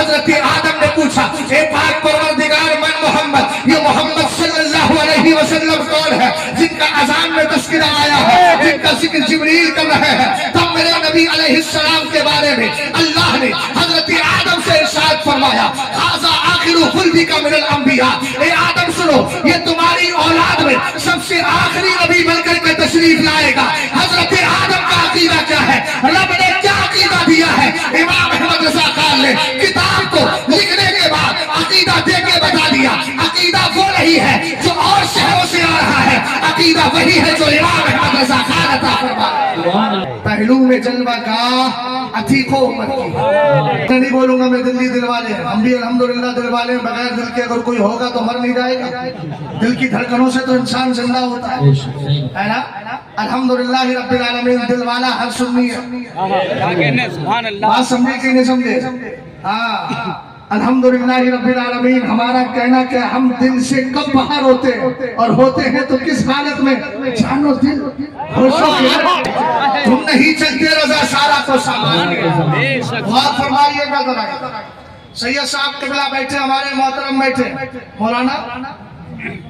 حضرت آدم نے پوچھا اے پاک پروردگار من محمد، یہ محمد صلی اللہ علیہ وسلم کون ہے جن کا اذان میں تذکرہ آیا ہے، جن کا ذکر جبریل کر رہے ہیں؟ تب میرے نبی علیہ السلام کے بارے میں اللہ نے حضرت آدم سے ارشاد فرمایا ھذا آخر خلدک من الانبیاء، اے آدم سنو، یہ تمہاری اولاد میں سب سے آخری نبی بن کر کے تشریف لائے گا۔ حضرت آدم کا عقیدہ کیا ہے؟ رب نے کیا عقیدہ دیا ہے؟ امام احمد رضا خان نے کتاب کو لکھنے کے بعد عقیدہ دے کے بتا دیا، عقیدہ وہ نہیں ہے جو اور شہروں سے آ رہا ہے، عقیدہ وہی ہے جو امام احمد رضا خان عطا فرمایا۔ پہلو میں جلوہ گاہ عتیق و امت کی، میں نہیں بولوں گا میں دلی دل والے ہیں، ہم بھی الحمدللہ دل والے ہیں، بغیر دل کے اگر کوئی ہوگا تو مر نہیں جائے گا، دل کی دھڑکنوں سے تو انسان زندہ ہوتا ہے نا؟ الحمدللہ رب العالمین، دل والا ہر سنی ہے، بات سمجھے کہ نہیں سمجھے؟ ہاں الحمدللہ رب العالمین۔ ہمارا کہنا کہ ہم دل سے کب باہر ہوتے اور ہوتے ہیں تو کس حالت میں؟ جانو دل خوشوں کے تم نہیں چلتے رضا سارا تو سامان، بہت فرمائیے گا ذرا۔ سید صاحب قبلہ بیٹھے، ہمارے محترم بیٹھے، مولانا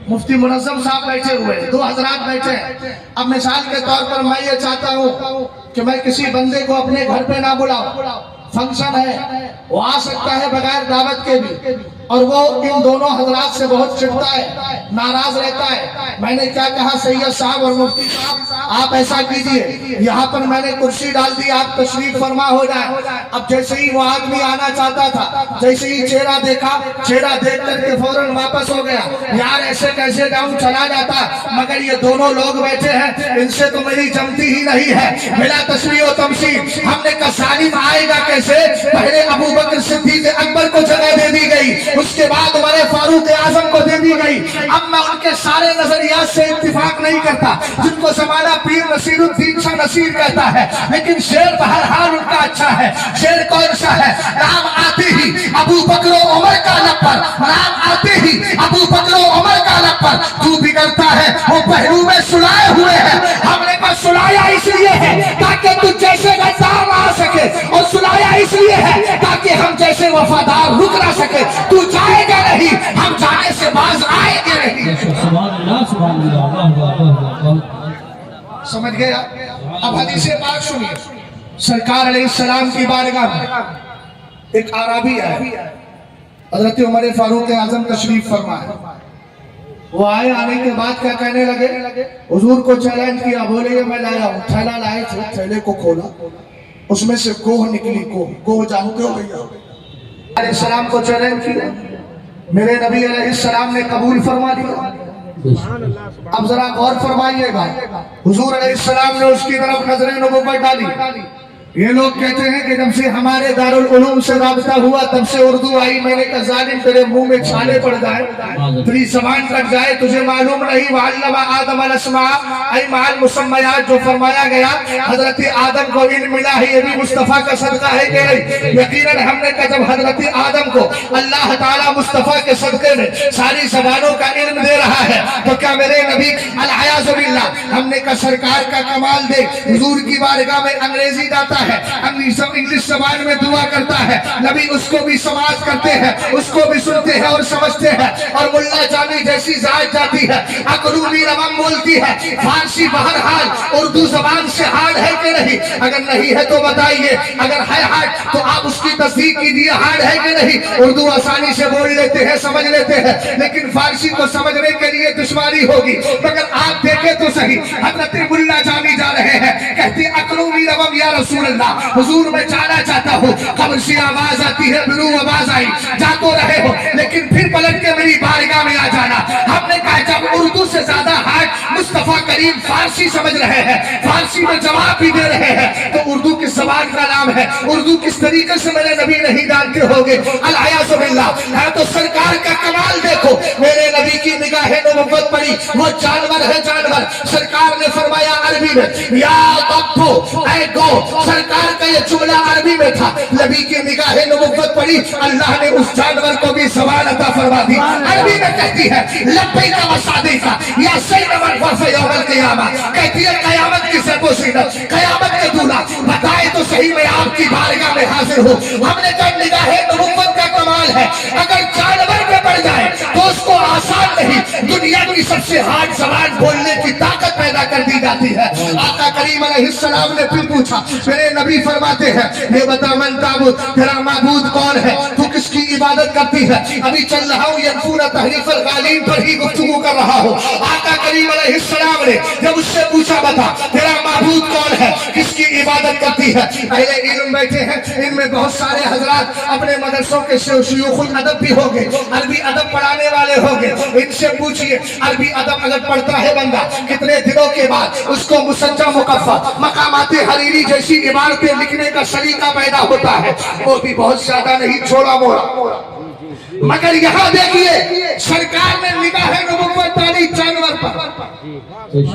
مفتی منظم صاحب بیٹھے ہوئے، دو حضرات بیٹھے ہیں۔ اب مثال کے طور پر میں یہ چاہتا ہوں کہ میں کسی بندے کو اپنے گھر پہ نہ بلاؤں، فنکشن ہے، وہ آ سکتا ہے بغیر دعوت کے بھی، اور وہ ان دونوں حضرات سے بہت چڑھتا ہے، ناراض رہتا ہے۔ میں نے کیا کہا سید صاحب اور مفتی صاحب آپ ایسا کیجئے، یہاں پر میں نے کرسی ڈال دی، آپ تشریف فرما ہو جائے۔ اب جیسے ہی وہ آدمی آنا چاہتا تھا، جیسے ہی چہرہ دیکھا، چہرہ دیکھ کر کے فوراً واپس ہو گیا، یار ایسے کیسے جاؤں، چلا جاتا، مگر یہ دونوں لوگ بیٹھے ہیں، ان سے تو میری جمتی ہی نہیں ہے، بلا تشریح و تمثیل۔ ہم نے کہا سالم آئے گا کیسے؟ پہلے ابو بکر صدیق اکبر کو جگہ دے دی گئی، اس کے بعد عمر فاروق اعظم کو دے دی گئی۔ اب میں ان کے سارے نظریات سے اتفاق نہیں کرتا، جن کو زمانہ پیر نصیر الدین شاہ نصیر کہتا ہے، لیکن شعر بہرحال ان کا اچھا ہے۔ شعر کون سا ہے؟ نام آتے ہی ابو بکر و عمر کا لب پر، نام آتے ہی ابو بکر و عمر کا لب پر، تو بگڑتا ہے وہ پہلو میں سلائے ہوئے ہیں۔ ہم نے کہا سلایا اس لیے ہے تاکہ تو جیسے غدار آ سکے، اور سلایا اس لیے ہے تاکہ ہم جیسے وفادار رک نہ سکے۔ تو جائے گا نہیں، ہم جانے سے باز آئے گے نہیں۔ سبحان اللہ سبحان اللہ۔ سمجھ گیا؟ اب حدیث پاک سنیے، سرکار علیہ السلام کی بارگاہ میں ایک عربی ہے، حضرت عمر فاروق اعظم تشریف فرمائے۔ وہ آئے، آنے کے بعد کیا کہنے لگے؟ حضور کو چیلنج کیا، بولے یہ میں لایا ہوں، تھیلا لائے تھے، تھیلے کو کھولا، اس میں سے کوہ نکلی، کوہ جانتے ہو بھیا؟ علیہ السلام کو چیلنج کیا، میرے نبی علیہ السلام نے قبول فرما دیا۔ اب ذرا غور فرمائیے گا، حضور علیہ السلام نے اس کی طرف نظر نبوت ڈالی۔ یہ لوگ کہتے ہیں کہ جب سے ہمارے دارالعلوم سے رابطہ ہوا تب سے اردو آئی، میں نے کہا ظالم تیرے منہ میں چھالے پڑ جائے، تیری زبان کٹ جائے، تجھے معلوم نہیں وعلم آدم الاسماء ای مع المسمیات جو فرمایا گیا، حضرت آدم کو علم ملا ہے، یہ بھی مصطفیٰ کا صدقہ ہے کہ نہیں؟ یقیناً ہم نے کہا جب حضرت آدم کو اللہ تعالیٰ مصطفیٰ کے صدقے میں ساری زبانوں کا علم دے رہا ہے تو کیا میرے نبی العیاذ باللہ، ہم نے کہا سرکار کا کمال دے، حضور کی بارگاہ میں انگریزی جاتا ہے، انگلش زبان میں دعا کرتا ہے، نبی اس کو بھی سماعت کرتے ہیں، اس کو بھی سنتے ہیں اور سمجھتے ہیں، اور ملا جامی جیسی ذات جاتی ہے، اقلومی روم بولتی ہے، فارسی بہرحال اردو زبان سے ہارڈ ہے کہ نہیں؟ اگر نہیں ہے تو بتائیے، اگر ہے ہارڈ تو آپ اس کی تصدیق کیجیے، ہارڈ ہے کہ نہیں؟ اردو آسانی سے بول لیتے ہیں، سمجھ لیتے ہیں، لیکن فارسی کو سمجھنے کے لیے دشواری ہوگی۔ مگر آپ دیکھیں تو صحیح، حضرت ملا جامی جا رہے ہیں، کہتے اقلومی روم یا رسول اللہ، حضور میں جانا چاہتا ہوں، قبر سے آواز آتی ہے، بلو آواز آئی، جا تو رہے ہو لیکن پھر پلٹ کے میری بارگاہ میں آ جانا۔ ہم نے کہا جب اردو سے زیادہ ہارڈ مصطفیٰ کریم فارسی سمجھ رہے ہیں، فارسی میں جواب بھی دے رہے ہیں، تو اردو کس زبان کا نام ہے؟ اردو کس طریقے سے میرے نبی نہیں جانتے ہوگے؟ العیاذ باللہ۔ ہے تو سرکار کا کمال دیکھو، میرے نبی کی نگاہ نبوت پڑی، وہ جانور ہے جانور، سرکار نے فرمایا عربی میں یا بپو اے گو، سرکار کا یہ جملہ عربی میں تھا، نبی کی نگاہ نبوت پڑی، اللہ نے اس جانور کو بھی زبان عطا فرما دی، عربی میں کہتی ہے لبیک و صادق یا سید من غرف یوم القیامہ، کہتی ہے قیامت کی سب و سینت، قیامت کے دولہ، بتائے تو صحیح میں آپ کی بارگاہ میں حاضر ہوں۔ ہم نے کہا نگاہ نبوت کا उससे हाथ जबान बोलने की ताकत पैदा कर दी जाती है। आका करीम अलैहिस्सलाम ने फिर पूछा, मेरे नबी फरमाते हैं, ये बता मन ताबूत, तेरा माबूद कौन है, तू किसकी इबादत करती है? अभी चल रहा हूँ ये पूरा तहरीफुल गालिब पर ही गुफ्तगू कर रहा हूँ। आका करीम अलैहिस्सलाम ने जब उससे पूछा, बता तेरा माबूद कौन है, किसकी इबादत करती है? पहले इल्म बैठे हैं, इनमें बहुत सारे हजरात अपने मदरसों के शयूखुल अदब भी हो गए, अरबी अदब पढ़ाने वाले हो गए। इनसे पूछिए अरबी अदब अगर पढ़ता है बंदा, कितने दिनों के बाद उसको मुसज्जा मुकफ्फा मकामाते हरीरी जैसी इबारतें लिखने का सलीका पैदा होता है, वो भी बहुत ज्यादा नहीं, छोड़ा मोड़ा। मगर यहाँ देखिए सरकार ने निगाह नबुव्वत डाली जानवर पर।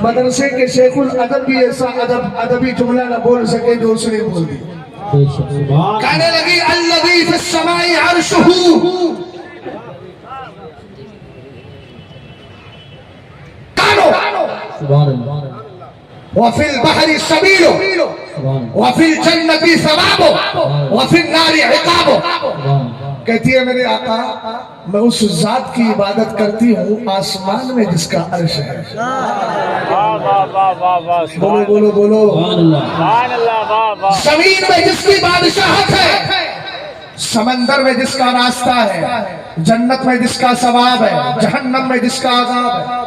मदरसे के शेखुल अदब भी ऐसा अदबी जुमला न बोल सके जो उसने बोल दिया। कहने लगी अल्लज़ी फिस समाई अर्शुहु, वफिल बहरी सबीलो, वफिल जन्नती सवाबो, वफिल नारी इकाबो। कहती है मेरे आका, मैं उस जात की इबादत करती हूँ आसमान में जिसका अर्श है। बोलो बोलो बोलो, जमीन में जिसकी बादशाहत है, समंदर में जिसका रास्ता है, जन्नत में जिसका सवाब है, जहन्नम में जिसका अज़ाब है।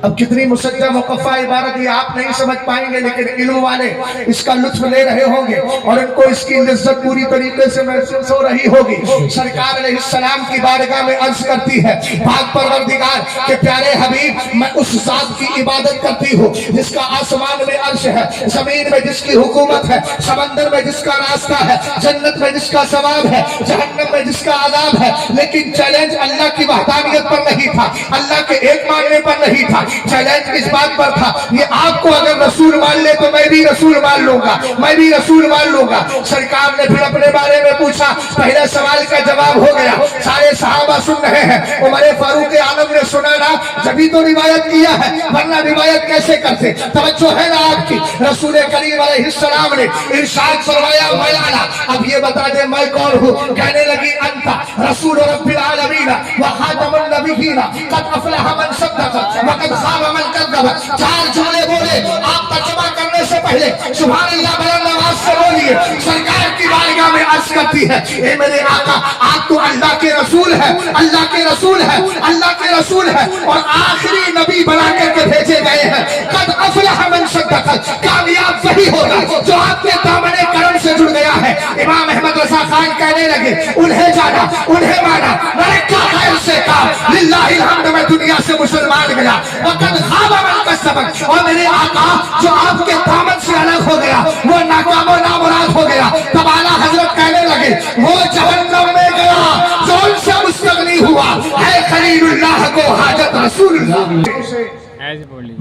अब कितनी मुसज्जा मुकफ़ा इबारत ये आप नहीं समझ पाएंगे, लेकिन इल्म वाले इसका लुत्फ ले रहे होंगे और इनको इसकी इज्जत पूरी तरीके से महसूस हो रही होगी। सरकार अलैहिस्सलाम की बारगाह में अर्ज करती है, पाक परवरदिगार के प्यारे हबीब, मैं उस जात की इबादत करती हूँ जिसका आसमान में अर्श है, जमीन में जिसकी हुकूमत है, समंदर में जिसका रास्ता है, जन्नत में जिसका सवाब है, जहन्नम में जिसका आज़ाब है। लेकिन चैलेंज अल्लाह की वहदानियत पर नहीं था, अल्लाह के एक मानने पर नहीं था, चैलेंज इस बात पर था, ये आपको अगर रसूल मान ले तो मैं भी रसूल मान लूंगा, मैं भी रसूल मान लूंगा। सरकार ने फिर अपने बारे में पूछा, पहले सवाल का जवाब हो गया, सारे सहाबा सुन रहे हैं। उमर फारूक आलम ने सुना ना, जभी तो रिवायत किया है, वरना रिवायत कैसे करते? तवज्जो है ना आपकी? रसूल करीम अलैहिस्सलाम ने इरशाद फरमाया, मौलाना अब ये बता दे मैं कौन हूँ? कहने लगी अंता रसूल रब्बिल आलमीन व खातमुन नबिय्यीन कद अफलह मन सद्दक़ व कद खाब मन कज़्ज़ब। चार जुमले बोले, आप तर्जुमा करने से पहले सुभान अल्लाह बुलंद आवाज से बोलिए। सरकार की बारगाह में अर्ज करती है, ए मेरे आका, आप तो अल्लाह के रसूल है, अल्लाह के रसूल है, अल्लाह के रसूल है और आखिरी नबी बना करके भेजे गए हैं। कद अफलह मन सद्दक़, कामयाब वही होगा जो आपके दामने करम से जुड़ गया है। इमाम अहमद रज़ा खान कहने लगे, उन्हें जाना, उन्हें माना, मैंने क्या खैर से कहा, लिल्लाहिल हम्द, मैं दुनिया से मुसलमान गया। वक़द खाबा मन कज़्ज़ब, और मेरे आका जो आपके दामन से अलग हो गया वो नाकाम और नामुराद हो गया। तब आला हजरत कहने लगे, वो जहन्नम में गया जो उनसे मुस्तगनी हुआ है, खलीलुल्लाह को हाजत रसूलुल्लाह।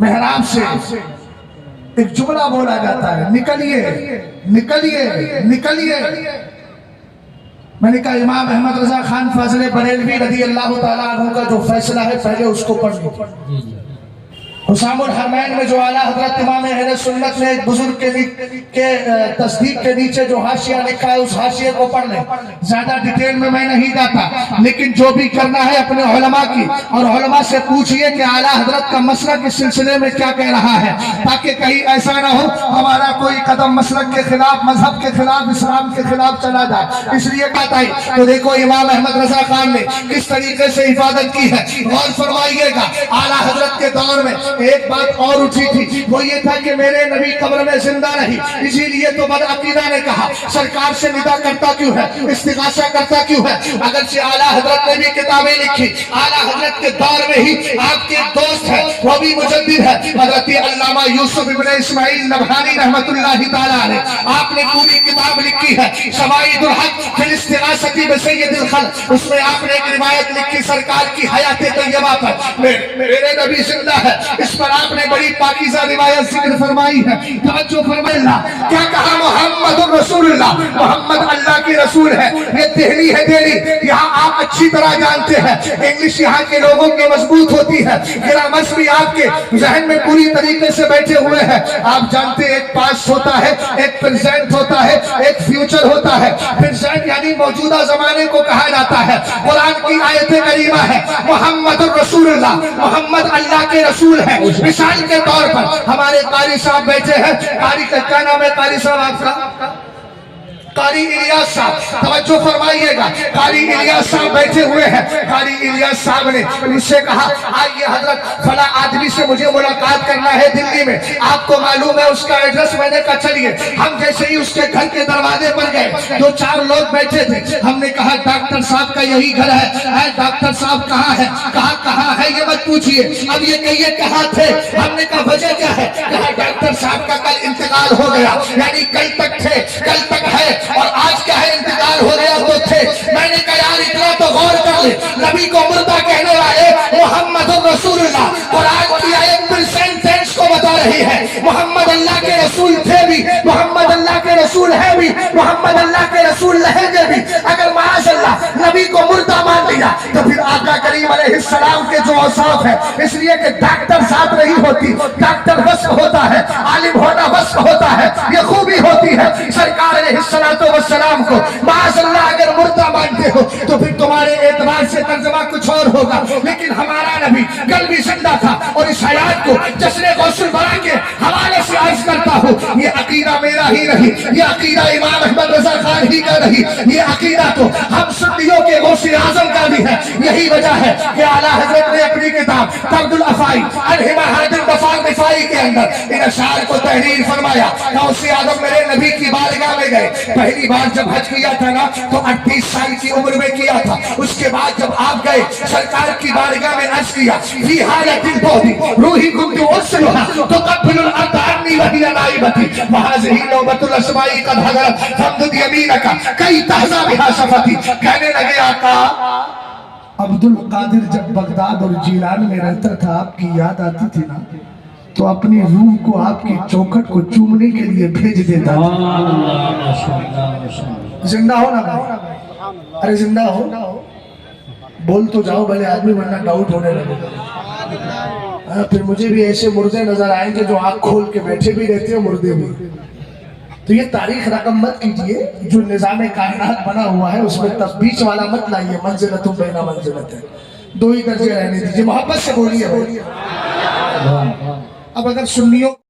मेहराब से एक जुमला बोला जाता है, निकलिए निकलिए निकलिए। मैंने कहा इमाम अहमद रजा खान फाजिल बरेलवी रज़ी अल्लाह ताला अन्हु का जो फैसला है पहले उसको पढ़ लो। हुसामुल हरमैन में जो आला हजरत इमाम अहले सुन्नत ने एक बुजुर्ग के तस्दीक के नीचे जो हाशिया लिखा है उस हाशिये को पढ़ लें। ज्यादा डिटेल में मैं नहीं जाता, लेकिन जो भी करना है अपने उलमा की और उलमा से पूछिए कि आला हजरत का मसलक इस सिलसिले में क्या कह रहा है, ताकि कहीं ऐसा ना हो हमारा कोई कदम मसलक के खिलाफ, मजहब के खिलाफ, इस्लाम के खिलाफ चला जाए। इसलिए कहता है तो देखो इमाम अहमद रजा खान ने किस तरीके से हिफाजत की है, गौर फरमाइएगा। आला हजरत के दौर में एक बात और उठी थी, वो ये था कि मेरे नबी कब्र में जिंदा नहीं, इसीलिए तो बदअकीदा ने कहा सरकार से निदा करता क्यों है, इस्तिगासा करता क्यों है। अगर से आला हजरत ने भी किताबें लिखी, आला हजरत के दौर में ही आपके दोस्त है, वो भी मुजद्दिद है, हजरत अल्लामा यूसुफ इब्न इस्माइल नबहानी रहमतुल्लाहि ताला अलैह। आपने पूरी किताब लिखी है शवाइदुल हक फिल इस्तिगासती बिसय्यिदिल खल्क, उसमें आपने एक रिवायत लिखी सरकार की हयात तैयबा पर, मेरे नबी जिंदा है, इस जिस पर आपने बड़ी पाकीज़ा रिवायत जिक्र फरमाई है। तवज्जो फरमाइए, क्या कहा? मोहम्मद रसूलुल्लाह, मोहम्मद अल्लाह के रसूल है। ये दिल्ली है, दिल्ली, यहाँ आप अच्छी तरह जानते हैं, इंग्लिश यहाँ के लोगों की मजबूत होती है, ग्रामर्स भी आपके जहन में पूरी तरीके से बैठे हुए हैं। आप जानते हैं, एक पास्ट होता है, एक प्रेजेंट होता है, एक फ्यूचर होता है। प्रेजेंट यानी मौजूदा जमाने को कहा जाता है। कुरान की आयत करीमा है, मोहम्मद रसूलुल्लाह, मोहम्मद अल्लाह के रसूल है। मिसाल के तौर पर हमारे कारी साहब बैठे हैं। कारी का क्या नाम है? कारी साहब आपका? कारी इलियास साहब, तवज्जो फरमाइएगा। कारी इलियास साहब बैठे हुए हैं। कारी इलियास साहब ने उनसे कहा, आइए हजरत, फला आदमी से मुझे मुलाकात करना है दिल्ली में, आपको मालूम है उसका एड्रेस? मैंने कहा चलिए। हम जैसे ही उसके घर के दरवाजे पर गए, दो चार लोग बैठे थे। हमने कहा डॉक्टर साहब का यही घर है। डॉक्टर साहब कहाँ है? कहाँ है ये मत पूछिए, अब ये कहिए कहाँ थे। हमने कहा वजह क्या है? कहा डॉक्टर साहब का कल इंतकाल हो गया, यानी कल तक थे, कल तक है, और आज क्या है? इंतकाल हो गया तो थे। मैंने कहा यार इतना तो गौर कर ले, नबी को मुर्दा कहने वाले मोहम्मद रसूलुल्लाह, कुरान की आयत प्रेजेंट टेंस को बता रही है। मोहम्मद अल्लाह के रसूल थे भी, मोहम्मद अल्लाह के रसूल है भी, मोहम्मद अल्लाह के रसूल रहेंगे भी। अगर माशाअल्लाह नबी को मुर्दा मान लिया तो फिर आका करीम अलैहिस्सलाम के जो औसाफ है, इसलिए कि डॉक्टर साथ नहीं होती, डॉक्टर वस्फ होता है, आलिम होना वस्फ होता है, ये खूबी होती है। सरकार वस्सलाम को माशाअल्लाह अगर मुर्दा मानते हो तो फिर तुम्हारे एतबार से तर्जुमा कुछ और होगा, लेकिन हमारा नबी कल भी जिंदा था। और इस हयात को जश्न गौसुल बरा के हवाले से अर्ज करता हूँ, ये अकीदा मेरा ही नहीं, ये अकीदा इमाम अहमद रजा खान ही का नहीं, ये अकीदा तो हम सुन्नियों के गौसे आजम का भी है। यही वजह है कि आला हजरत ने अपनी किताब तर्जुल अफाई अल-हिमा हादिल दफार दिफाई के अंदर इन अशार को तहरीर फरमाया। गौसे आजम मेरे नबी की बारगाह में गए। पहली बार जब हज किया था ना तो 38 साल की उम्र में किया था। उसके बाद जब आप गए सरकार की बारगाह में अर्ज किया, फी हालतिल बौदी रूही कुंतु उसलुहा तो कब्बुल अर्द अन्नी वही नाइबती वहाज़िही नौबतुल अस्माई कद हज़रत फमदुद यमीनका कई तहज़ा बिहा शफती। कहने लगे आका अब्दुल कादिर जब बगदाद और जीलान में रहता था, आपकी याद आती थी ना तो अपनी रूह को आपकी चौखट को चूमने के लिए भेज देता था। जिंदा हो ना भाई? अरे जिंदा हो, बोल तो जाओ भले आदमी, वरना डाउट होने लगे। फिर मुझे भी ऐसे मुर्दे नजर आएंगे जो आँख खोल के बैठे भी रहते हैं, मुर्दे भी। तो ये तारीख रकम मत कीजिए, जो निजाम कायनात बना हुआ है उसमें तब बीच वाला मत लाइए, मंजिलत बैना मंजिलत है, दो ही दर्जे रहने दीजिए। मोहब्बत से बोलिए। अब अगर सुन्नियों